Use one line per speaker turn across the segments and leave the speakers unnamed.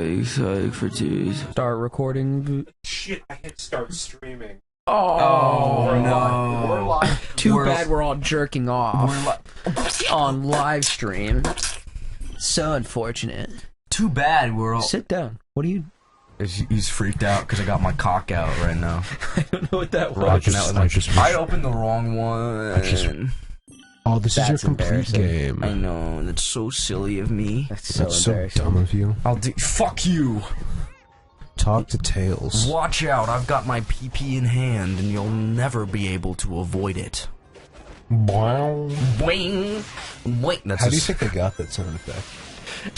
Psych for twos.
Start recording.
Shit, I hit start streaming.
Oh,
no.
We're live.
Too bad we're all jerking off on live stream. So unfortunate.
Too bad we're all...
Sit down. What are you...
He's freaked out because I got my cock out right now.
I don't know what that was.
Rocking out with I opened the wrong one.
Oh, this is your
That's
complete
embarrassing.
game.
I know, that's so silly of me.
That's so
That's so
embarrassing.
dumb of you.
I'll do... Fuck you!
Talk to Tails.
Watch out, I've got my PP in hand and you'll never be able to avoid it.
Wow.
Boing! Wait, that's
How do you think they got that sound effect?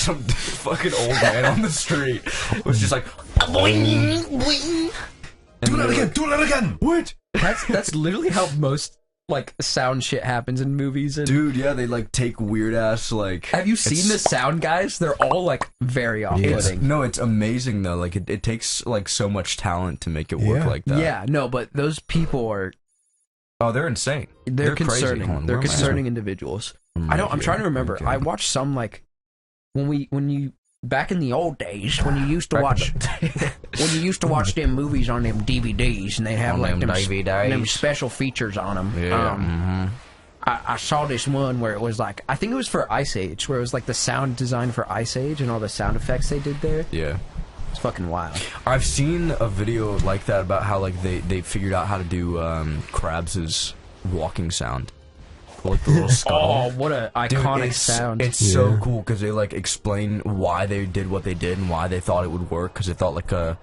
some fucking old man on the street was just like boing, boing.
Do that again! What?
That's literally how most like sound shit happens in movies. And
Dude, yeah, they like take weird ass like.
have you seen the sound guys? They're all like very off-putting.
No, it's amazing though. Like it takes like so much talent to make it work
Yeah.
like that.
Yeah, no, but those people are
Oh, they're insane.
they're
crazy.
concerning.
Hold on,
They're
where am I?
concerning individuals. I'm trying to remember. I watched some like when you back in the old days when you used to watch them movies on them DVDs and they have
On
like
them
them,
DVDs.
them special features on them.
Yeah.
I saw this one where it was like I think it was for Ice Age where it was like the sound design for Ice Age and all the sound effects they did there.
Yeah.
It's fucking wild.
I've seen a video like that about how like they figured out how to do Krabs' walking sound. Like the little skull.
Oh, what a
Dude,
iconic sound!
It's so cool because they like explain why they did what they did and why they thought it would work because they thought like it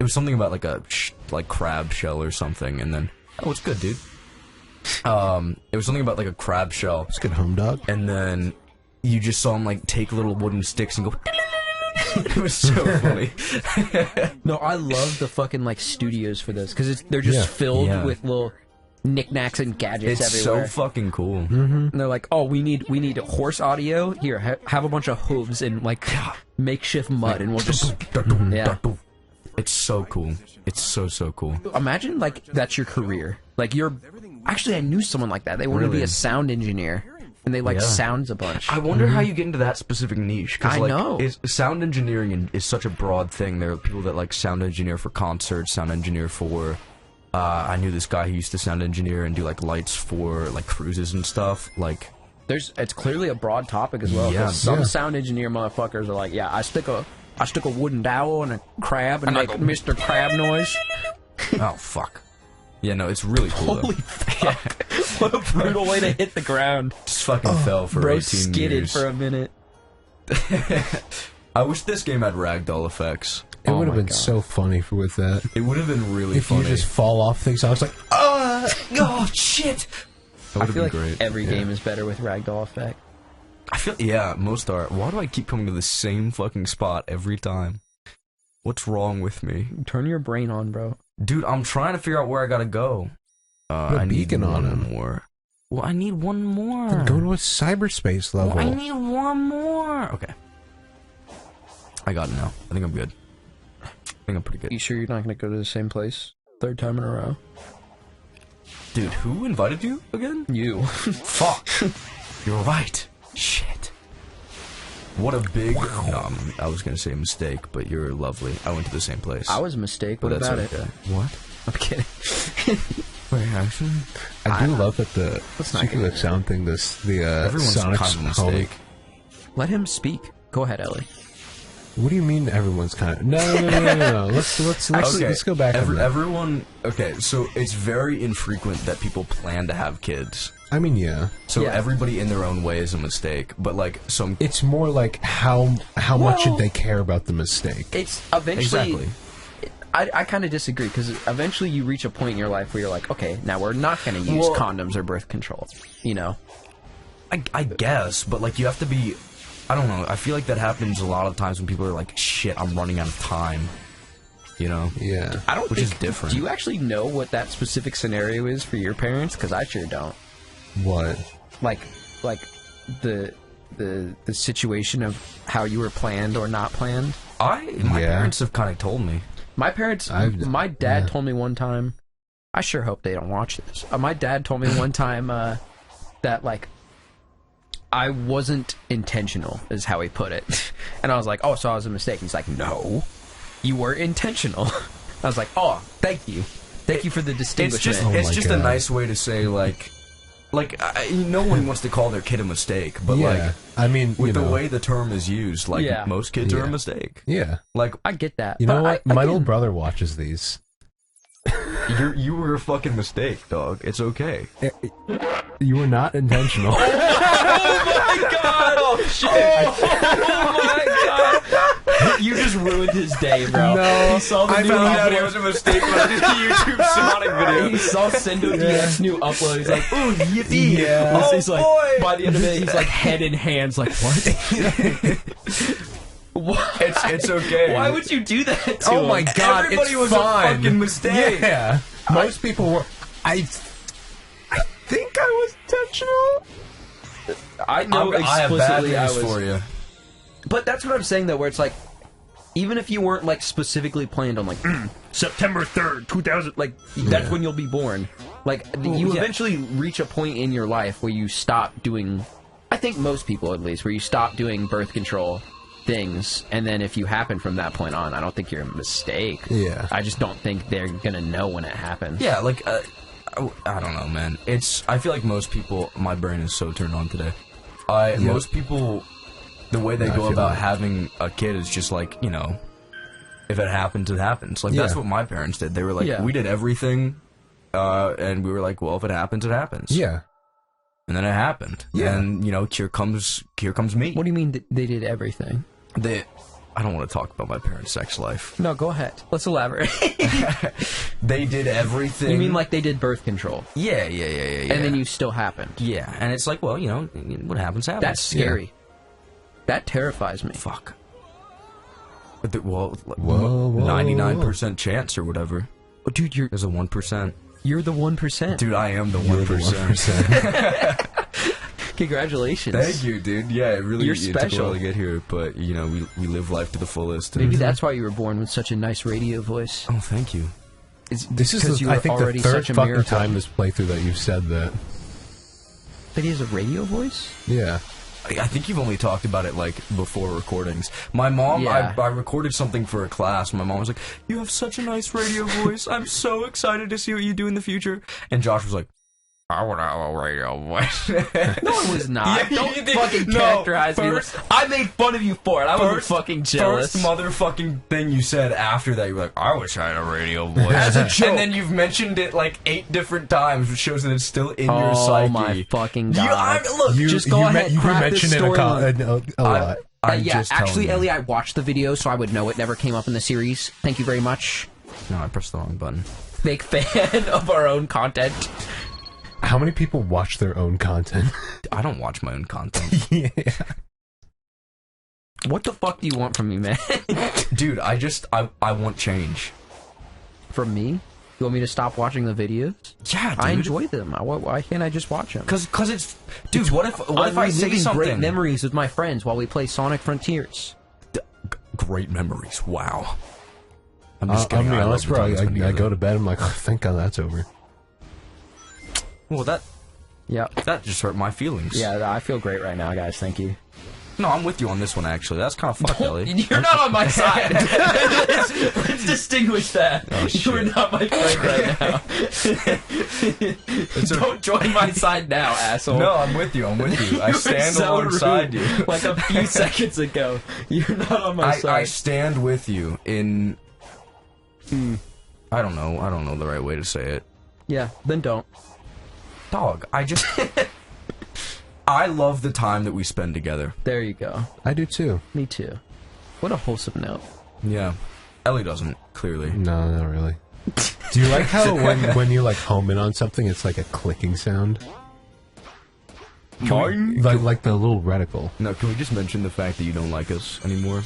was something about like a like crab shell or something and then oh it's good dude. It was something about like a crab shell.
It's good, home dog.
And then you just saw him like take little wooden sticks and go. It was so funny.
No, I love the fucking like studios for this because they're just filled with little knickknacks and gadgets
It's
everywhere.
so fucking cool.
And they're like, oh, we need horse audio. Here, have a bunch of hooves and like makeshift mud, and we'll just yeah.
It's so cool. It's so cool.
Imagine like that's your career. Like you're actually, I knew someone like that. They wanted to be
Really?
a sound engineer, and they like sounds a bunch.
I wonder how you get into that specific niche.
I
like,
know.
Sound engineering is such a broad thing. There are people that like sound engineer for concerts, sound engineer for. I knew this guy who used to sound engineer and do like lights for like cruises and stuff. Like,
It's clearly a broad topic as well. 'Cause
Yeah,
some sound engineer motherfuckers are like, yeah, I stick a wooden dowel and a crab and
I
make
go-
Mr. Crab noise.
oh fuck. Yeah, no, it's really cool.
Holy
though.
fuck! What a brutal way to hit the ground.
Just fucking fell for
Bro
18
skidded
years.
for a minute.
I wish this game had ragdoll effects.
It would have
my
been
God.
so funny with that.
It would have been really
If
funny.
you just fall off things, I was like,
oh shit! That
I
would have
feel
been
like
great.
every game is better with ragdoll effect.
I feel most are. Why do I keep coming to the same fucking spot every time? What's wrong with me,
Turn your brain on, bro.
dude? I'm trying to figure out where I gotta go. I need
beacon on
one
him.
more. Well, I need one more.
then go to a cyberspace level.
Well, I need one more. Okay, I got it now. I think I'm good. I think I'm pretty good.
You sure you're not gonna go to the same place third time in a row?
Dude, who invited you again?
You.
Fuck. You're right. Shit. What a big. No, I was gonna say a mistake, but you're lovely. I went to the same place.
I was a mistake.
but
What
that's
about
okay.
it?
What?
I'm kidding.
Wait, actually,
I do love that the
Let's not
speaking
get
of the sound thing. The
everyone's
Sonic's
kind of a
home.
mistake.
Let him speak. Go ahead, Ellie.
What do you mean everyone's kind of? No. Let's go back. on that.
Everyone. Okay, so it's very infrequent that people plan to have kids.
I mean, yeah.
So
Yeah.
everybody in their own way is a mistake. But like some.
It's more like how much should they care about the mistake?
It's eventually.
Exactly.
I kind of disagree because eventually you reach a point in your life where you're like, okay, now we're not going to use
Well-
condoms or birth control. You know?
I guess, but like you have to be. I don't know. I feel like that happens a lot of times when people are like, "Shit, I'm running out of time." You know.
Yeah.
I don't
Which
think,
is different.
Do you actually know what that specific scenario is for your parents? Because I sure don't.
What?
Like the situation of how you were planned or not planned.
My parents have kind of told me.
My parents, my dad told me one time. I sure hope they don't watch this. My dad told me one time that like I wasn't intentional, is how he put it. And I was like, oh, so I was a mistake. He's like, no, you were intentional. I was like, oh, thank you. Thank you for the distinguishment.
It's just a nice way to say, like no one wants to call their kid a mistake, but like,
I mean,
with the way the term is used, like most kids are a mistake.
Yeah,
like
I get that.
You know what? My little brother watches these.
You were a fucking mistake, dog. It's okay.
You were not intentional.
Oh my god! Oh shit! Oh my god! You just ruined his day, bro.
No,
he saw the
I
new
found out
upload.
it was a mistake when I did the YouTube Sonic video.
He saw Sendo DX new upload. He's like, ooh, yippee!
Yeah.
He's like,
boy.
by the end of it, he's like head in hands, like what? What?
It's okay.
Why would you do that to him?
my god!
Everybody
it's
was
fine.
a fucking mistake.
Yeah, most people were. I think I was intentional.
I know
I have bad
explicitly
news
I was.
for you.
But that's what I'm saying, though, where it's like, even if you weren't like specifically planned on like September 3rd, 2000, like that's when you'll be born. Like you eventually reach a point in your life where you stop doing. I think most people, at least, where you stop doing birth control things, and then if you happen from that point on, I don't think you're a mistake.
Yeah.
I just don't think they're gonna know when it happens.
Yeah, like I don't know, man. I feel like most people. My brain is so turned on today. Most people, the way they go about having a kid is just like, you know, if it happens, it happens. Like that's what my parents did. They were like, we did everything, and we were like, well, if it happens, it happens.
Yeah.
And then it happened. Yeah. And you know, here comes me.
What do you mean they did everything?
I don't want to talk about my parents' sex life.
No, go ahead. Let's elaborate.
They did everything.
You mean like they did birth control?
Yeah.
And then you still happened.
Yeah, and it's like, well, you know, what happens, happens.
That's scary. Yeah. That terrifies me.
Fuck. But 99% chance or whatever.
Oh, dude,
there's a 1%.
You're the 1%.
Dude, I am the 1%.
Congratulations.
Thank you, dude. Yeah, it really
You're
took a
special
while to get here, but you know, we live life to the fullest.
Maybe that's why you were born with such a nice radio voice.
Oh, thank you.
This is, I think, the third fucking time this playthrough that you've said that.
That he has a radio voice?
Yeah.
I think you've only talked about it, like, before recordings. My mom, I recorded something for a class. My mom was like, you have such a nice radio voice. I'm so excited to see what you do in the future. And Josh was like, I want to have a radio voice.
No, it was not. Don't fucking characterize me. I made fun of you for it. I was fucking jealous.
First motherfucking thing you said after that, you were like, I wish I had a radio voice. As a joke. And then you've mentioned it like 8 different times, which shows that it's still in your psyche.
Oh my fucking god.
Look,
just go ahead,
you
crack
mentioned
this
it
story.
a lot.
Actually, Ellie, I watched the video, so I would know it never came up in the series. Thank you very much.
No, I pressed the wrong button.
Big fan of our own content.
How many people watch their own content?
I don't watch my own content.
Yeah.
What the fuck do you want from me, man?
Dude, I want change.
From me? You want me to stop watching the videos?
Yeah, dude.
I enjoy them. Why can't I just watch them?
Because it's... Dude, what if I say something...
great memories with my friends while we play Sonic Frontiers.
Great memories. Wow. I'm
just getting honest, bro. I go to bed, I'm like, oh, thank God that's over.
Well, that just hurt my feelings.
Yeah, I feel great right now, guys. Thank you.
No, I'm with you on this one, actually. That's kind of fucked, Ellie.
You're not on my side. let's distinguish that.
Oh,
You're not my friend right now. Don't join my side now, asshole.
No, I'm with you. I stand alongside you.
Like a few seconds ago. You're not on my side.
I stand with you in... I don't know the right way to say it.
Yeah, then don't.
Dog, I love the time that we spend together.
There you go.
I do too.
Me too. What a wholesome note.
Yeah. Ellie doesn't, clearly.
No, not really. Do you like how when you like home in on something, it's like a clicking sound? Like the little reticle.
No, can we just mention the fact that you don't like us anymore?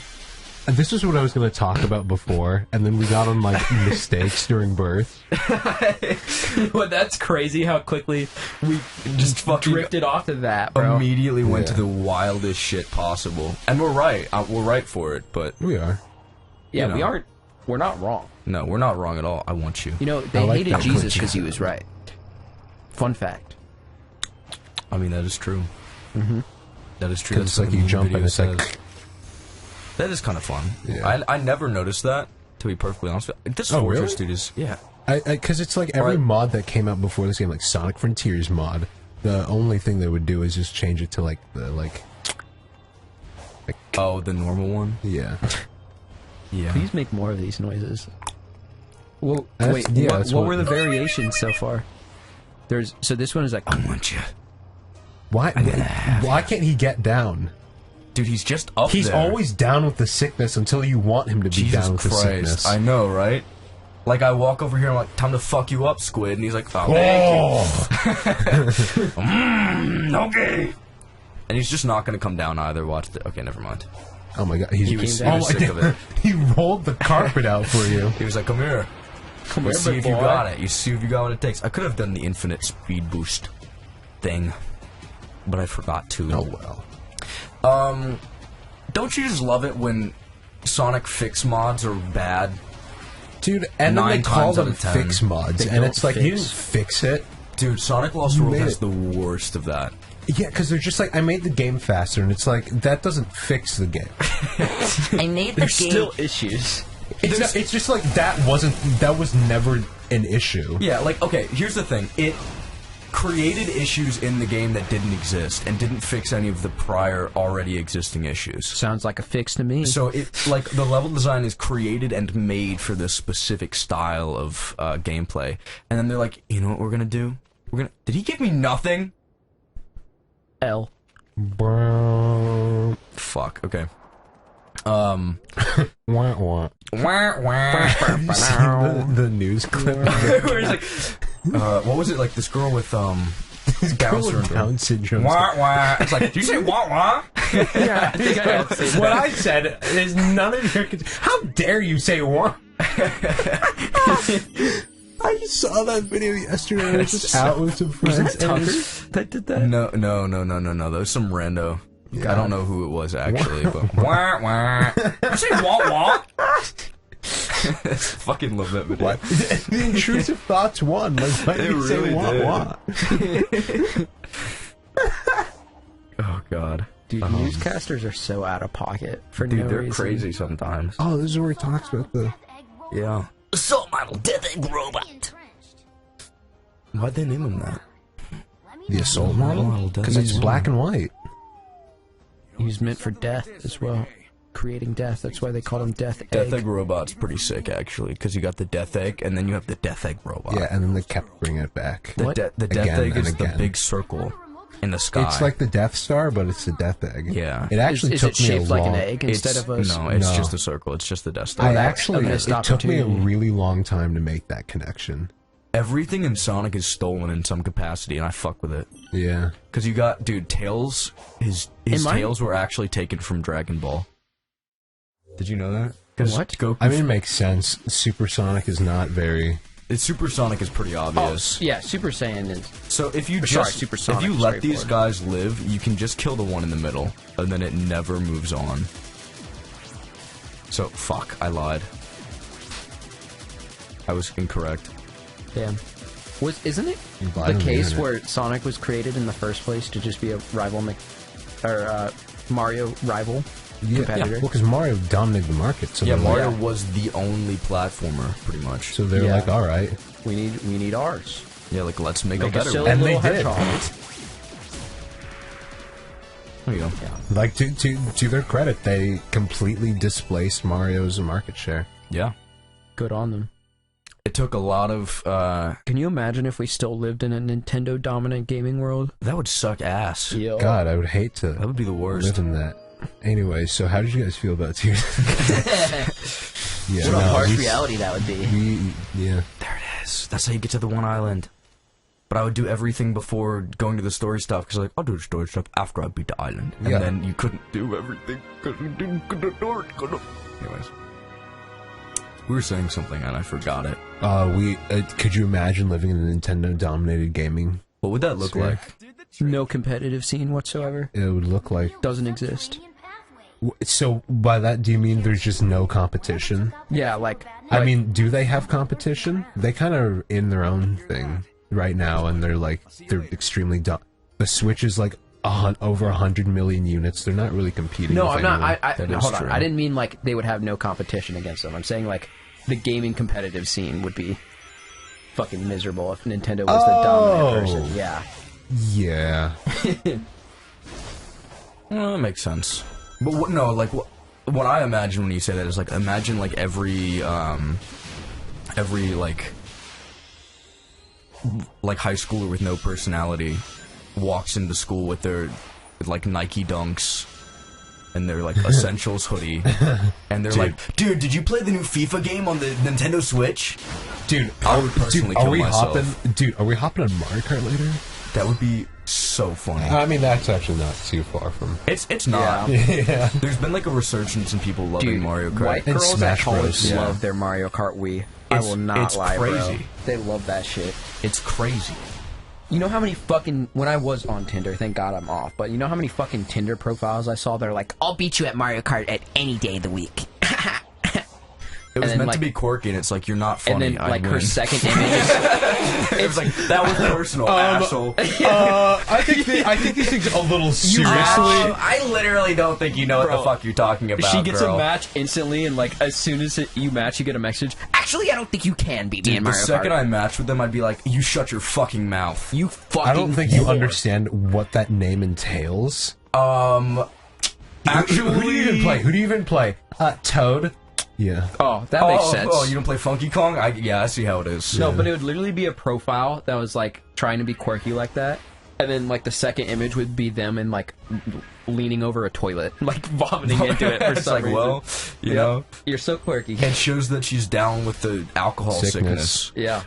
And this is what I was going to talk about before, and then we got on like mistakes during birth.
Well, that's crazy how quickly we
just fucking
drifted off of that, bro.
Immediately went to the wildest shit possible. And we're right. We're right for it, but...
We are.
Yeah, we aren't. We're not wrong.
No, we're not wrong at all. I want you.
You know, they hated Jesus because he was right. Fun fact.
I mean, that is true.
Mm-hmm.
That is true.
Because it's
That's
like
what
you
the
jump
video
and it's like...
says. That is kind of fun.
Yeah.
I never noticed that, to be perfectly honest. This
Oh,
Fortress,
really?
dude, is... Yeah.
Because it's like every mod that came out before this game, like Sonic Frontiers mod, the only thing they would do is just change it to like the
Oh, the normal one?
yeah.
Please make more of these noises. Well,
That's-
wait,
yeah,
what,
that's
what
what-
were the variations so far? So this one is like,
I want you.
Why can't he get down?
Dude, he's just up
He's
there.
always down with the sickness until you want him to be
Jesus
down with the sickness.
Christ. I know, right? Like, I walk over here and I'm like, time to fuck you up, Squid. And he's like, oh, thank you. Okay. And he's just not going to come down either. Watch the... Okay, never mind.
Oh my god,
He was sick of it.
He rolled the carpet out for you.
He was like, come here. Let's see if you got it. You see if you got what it takes. I could have done the infinite speed boost thing, but I forgot to.
Oh well.
Don't you just love it when Sonic fix mods are bad?
Dude, and then
9
they call
times out
them
of 10.
fix mods,
They
and
don't
it's like, you didn't fix it.
Dude, Sonic Lost
You
World
made
has
it.
the worst of that.
Yeah, because they're just like, I made the game faster, and it's like, that doesn't fix the game.
I made
there's still issues.
It's just like, that was never an issue.
Yeah, like, okay, here's the thing. It created issues in the game that didn't exist and didn't fix any of the prior already existing issues.
Sounds like a fix to me.
So it, like, the level design is created and made for this specific style of gameplay. And then they're like, you know what we're gonna do? Did he give me nothing?
L.
Fuck, okay.
Wah, wah. The news clip.
Where he's like, what was it, like, this girl with, Down syndrome.
Down syndrome.
Wah, wah. It's like, did you say wah, wah?
What I said is none of your... How dare you say wah? I just saw that video yesterday. I was just out with some friends.
that did that?
No. That was some rando.
Yeah.
I don't know who it was, actually, but... Wah, wah. You say wah, wah? Fucking love that video.
What? The intrusive thoughts won. Like, why did you say
really
wah,
did.
wah?
Oh, God.
Dude, newscasters are so out of pocket for
Dude,
no
they're
reason.
crazy sometimes.
Oh, this is where he talks about the...
Yeah. Assault model death egg robot. Why'd they name him that?
The assault model? Because it's
Yeah.
black and white.
He was meant for death as well. Creating death. That's why they called him Death Egg.
Death Egg Robot's pretty sick, actually, because you got the Death Egg, and then you have the Death Egg Robot.
Yeah, and then they kept bringing it back.
The,
What?
the Death
Again
Egg
and
is the
again.
big circle in the sky.
It's like the Death Star, but it's the Death Egg.
Yeah.
It actually
is
took
it
me a
shaped like
long...
an egg instead of a...
No, it's
No.
just a circle. It's just the Death Star.
I
that's
actually...
a missed
It took me a
opportunity.
really long time to make that connection.
Everything in Sonic is stolen in some capacity, and I fuck with it.
Yeah.
Because you got, dude, Tails, his
Am I-
tails were actually taken from Dragon Ball. Did you know that? 'Cause
What?
Goku,
I mean, it makes sense. Supersonic is not very...
Supersonic is pretty
Oh,
obvious.
yeah, Super Saiyan is...
So if you
Sorry,
just
Supersonic
if you
is
let these
straightforward.
guys live, you can just kill the one in the middle, and then it never moves on. So fuck, I lied. I was incorrect.
Damn. Isn't it
You lied
the
on the
case
internet.
where Sonic was created in the first place to just be a rival Mario rival competitor?
Well, because Mario dominated the market. So
Yeah,
they're
Mario
Like,
was the only platformer, pretty much.
so they're
Yeah.
like, all right.
We need ours.
Yeah, like let's make,
Make
a
a
better
silly
one.
And
little
they did.
hedgehog.
There you go.
Like, to their credit, they completely displaced Mario's market share.
Yeah.
Good on them.
It took a lot of.
Can you imagine if we still lived in a Nintendo dominant gaming world?
That would suck ass.
Yo.
God, I would hate
That
to
would be the worst.
live in that. Anyway, so how did you guys feel about Tears? Yeah,
What a harsh
we-
reality that would be.
Yeah.
There it is. That's how you get to the one island. But I would do everything before going to the story stuff, because like, I'll do the story stuff after I beat the island. And
Yeah.
then you couldn't do everything, because you didn't get the door. Anyways. We were saying something, and I forgot it.
Could you imagine living in a Nintendo-dominated gaming?
What would that look
Sphere.
like?
No competitive scene whatsoever.
It would look like...
Doesn't exist.
So, by that, do you mean there's just no competition?
Yeah, like...
I mean, do they have competition? They kind of are in their own thing right now, and they're extremely... The Switch is, like, over 100 million units. They're not really competing.
No,
with
I'm not.
anyone.
That is
Hold on.
true.
I didn't mean like they would have no competition against them. I'm saying like the gaming competitive scene would be fucking miserable if Nintendo was the dominant person. Yeah.
Yeah.
Well, that makes sense. But no, like what I imagine when you say that is like imagine like every like high schooler with no personality walks into school with their like Nike Dunks and their like Essentials hoodie, and they're like, "Dude, did you play the new FIFA game on the Nintendo Switch?"
Dude,
I would personally kill myself.
Are we hopping on Mario Kart later?
That would be so funny.
I mean, that's actually not too far from.
It's not.
Yeah.
There's been like a resurgence in people loving
Dude,
Mario Kart.
white
And
girls at
Smash
college
Bros.
Yeah.
love their Mario Kart Wii. I
It's-
will not
it's
lie, bro.
crazy.
They love that shit.
It's crazy.
You know how many fucking when I was on Tinder, thank God I'm off, but you know how many fucking Tinder profiles I saw that are like, I'll beat you at Mario Kart at any day of the week.
It was
then,
meant
like-
to be quirky, and it's like you're not
And
funny.
then
I'd
like her
win.
second image
It was like that was personal, asshole.
I think these things a little seriously.
I literally don't think you know what
Bro,
the fuck you're talking about.
she gets
girl.
a match instantly, and like as soon as you match, you get a message. Actually, I don't think you can beat me in
The
Mario
second
Kart.
I matched with them, I'd be like, "You shut your fucking mouth."
You fucking.
I don't think you
whore.
understand what that name entails.
Actually,
Who do you even play? Who do you even play? Toad. Yeah.
Oh, that makes sense.
Oh, you don't play Funky Kong? Yeah, I see how it is.
No, but it would literally be a profile that was like trying to be quirky like that, and then like the second image would be them and like leaning over a toilet, like vomiting into it for
it's
some
like,
reason.
well, you know,
You're so quirky.
it shows that she's down with the alcohol sickness.
Yeah,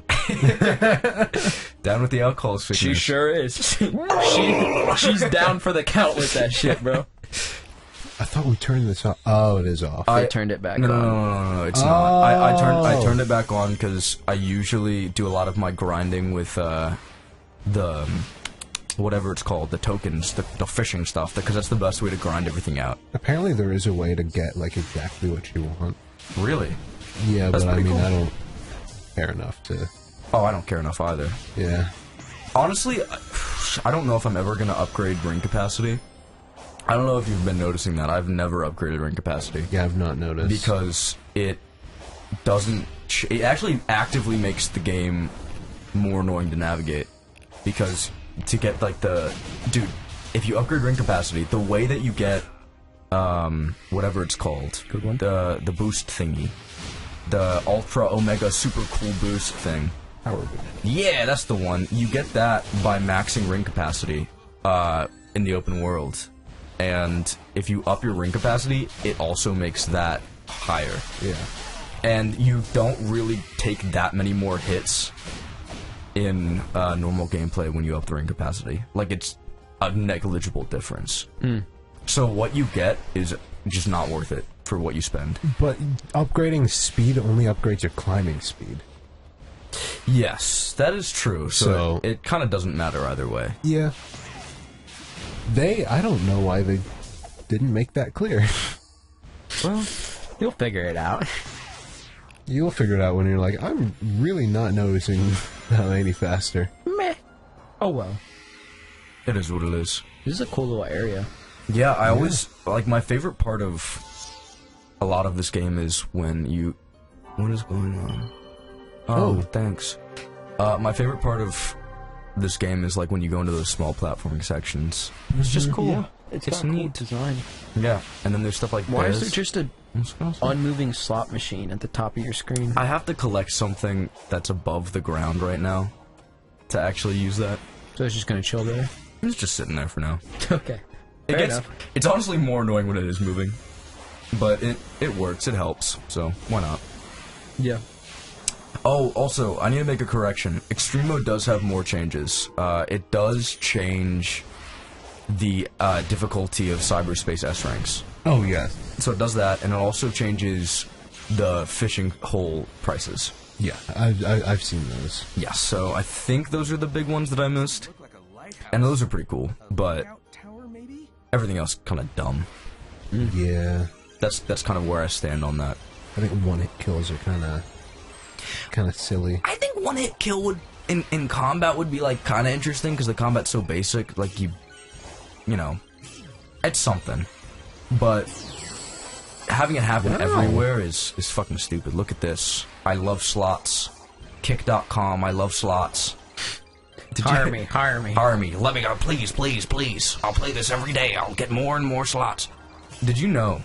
Down with the alcohol sickness.
she sure is. She's down for the count with that shit, bro.
I thought we turned this off. Oh, it is off.
I turned it back
No,
on.
it's not. I turned it back on because I usually do a lot of my grinding with the whatever it's called, the tokens, the fishing stuff, because that's the best way to grind everything out.
Apparently, there is a way to get like exactly what you want.
Really?
Yeah,
That's
but I
pretty
mean,
cool.
I don't care enough to.
Oh, I don't care enough either.
Yeah.
Honestly, I don't know if I'm ever gonna upgrade ring capacity. I don't know if you've been noticing that. I've never upgraded ring capacity.
Yeah, I've not noticed.
Because it doesn't. It actually actively makes the game more annoying to navigate. Because to get like dude, if you upgrade ring capacity, the way that you get whatever it's called,
Good one.
the boost thingy, the ultra omega super cool boost thing.
Power boost.
Yeah, that's the one. You get that by maxing ring capacity in the open world. And if you up your ring capacity, it also makes that higher.
Yeah.
And you don't really take that many more hits in normal gameplay when you up the ring capacity. Like, it's a negligible difference. So what you get is just not worth it for what you spend.
But upgrading speed only upgrades your climbing speed.
Yes, that is true. So it kind of doesn't matter either way.
Yeah. I don't know why they didn't make that clear.
Well, you'll figure it out.
You'll figure it out when you're like, I'm really not noticing that any faster.
Meh. Oh well.
It is what it is.
This is a cool little area.
Yeah, I always like my favorite part of a lot of this game is when you. What is going on? Oh, thanks. My favorite part of this game is like when you go into those small platforming sections. It's just cool.
Yeah, it's got cool
neat.
design.
Yeah, and then there's stuff like
Why is
this.
there just a unmoving slot machine at the top of your screen?
I have to collect something that's above the ground right now to actually use that.
So it's just gonna chill there.
It's just sitting there for now.
Okay.
It
Fair
gets.
enough.
It's honestly more annoying when it is moving, but it works. It helps. So why not?
Yeah.
Oh, also, I need to make a correction. Extreme mode does have more changes. It does change the difficulty of cyberspace S ranks.
Oh, yes.
So it does that, and it also changes the fishing hole prices.
Yeah, I've seen those.
Yes, so I think those are the big ones that I missed. And those are pretty cool, but everything else kind of dumb.
Yeah.
That's kind of where I stand on that.
I think one-hit kills are kind of silly.
I think one hit kill would in combat would be like kind of interesting because the combat's so basic. Like you know, it's something. But having it happen everywhere is fucking stupid. Look at this. I love slots. Kick.com, I love slots.
Hire me.
Hire me. Let me go. Please, please, please. I'll play this every day. I'll get more and more slots. Did you know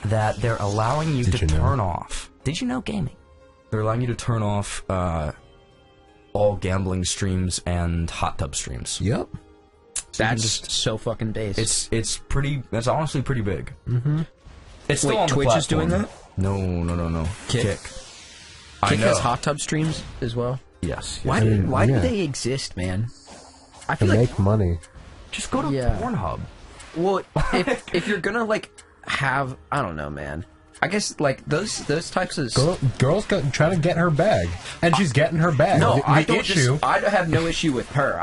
that they're allowing you to turn off... Did you know gaming? They're allowing you to turn off all gambling streams and hot tub streams.
Yep.
That's so fucking base.
It's pretty... That's honestly pretty big. Mm-hmm. It's still
Wait,
on the
Twitch is doing
platform.
that?
No.
Kick.
I
Kick
know.
has hot tub streams as well.
Yes.
Why
yeah.
do they exist, man? I
To
feel like
make money.
Just go to
Yeah.
Pornhub.
well, if you're gonna like have, I don't know, man. I guess like those types of
Girls trying to get her bag, and she's getting her bag.
no,
the
I don't
issue.
I have no issue with her.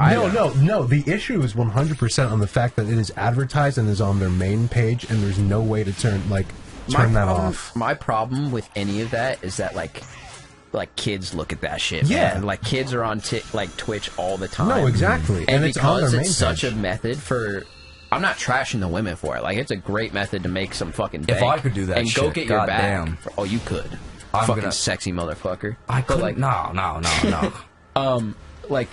No. The issue is 100% on the fact that it is advertised and is on their main page, and there's no way to turn that off.
My problem with any of that is that like kids look at that shit.
Yeah.
Man. Like kids are on Twitch all the time.
No, exactly, and it's on
because
their main
it's such
page.
a method for. I'm not trashing the women for it. Like it's a great method to make some fucking bank.
If I could do that
and go
shit,
get your bag.
goddamn.
Oh, you could.
I'm
fucking
gonna-
sexy motherfucker.
I
But,
could
like
no.
like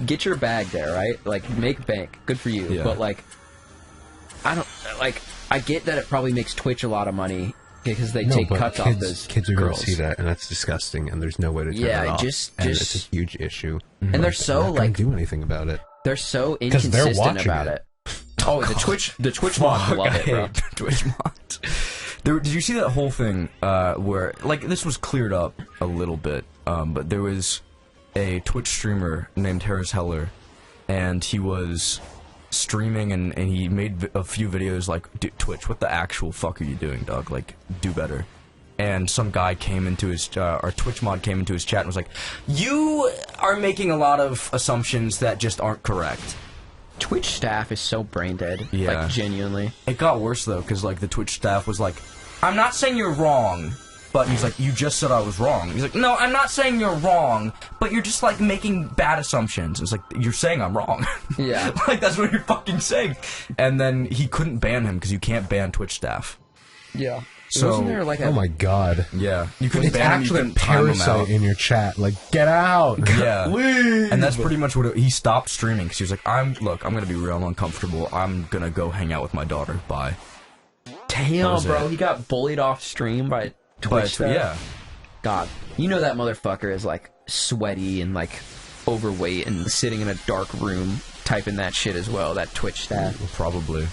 get your bag there, right? Like make bank. Good for you.
Yeah.
But like I don't like I get that it probably makes Twitch a lot of money because they take
but
cuts off those
kids are going
girls.
to see that, and that's disgusting. And there's no way to turn
Yeah,
it off.
just-
and it's a huge issue.
And they're
Like,
so
not gonna
like
do anything about it.
they're so
'Cause they're
inconsistent
watching
about
it.
it. Oh, the Twitch mods love it, bro.
Twitch mods. Did you see that whole thing where, like, this was cleared up a little bit, but there was a Twitch streamer named Harris Heller, and he was streaming, and he made a few videos like, Twitch, what the actual fuck are you doing, dog? Like, do better. And some guy came into his, our Twitch mod came into his chat and was like, you are making a lot of assumptions that just aren't correct.
Twitch staff is so brain dead.
Yeah.
Like genuinely.
It got worse though, because like the Twitch staff was like, "I'm not saying you're wrong," but he's like, "You just said I was wrong." He's like, "No, I'm not saying you're wrong, but you're just like making bad assumptions." It's like you're saying I'm wrong.
Yeah.
Like that's what you're fucking saying. And then he couldn't ban him because you can't ban Twitch staff.
Yeah.
So
Wasn't there like a
Oh my god.
yeah, you couldn't
It's
ban him. You
actually a
couldn't time him
parasite
out.
in your chat. Like, get out.
Yeah,
Leave.
and that's pretty much what he stopped streaming because he was like, I'm gonna be real uncomfortable. I'm gonna go hang out with my daughter. Bye."
damn,
was
bro.
it.
He got bullied off stream by Twitch
But
staff.
yeah.
God, you know that motherfucker is like sweaty and like overweight and sitting in a dark room typing that shit as well. That Twitch staff.
Probably.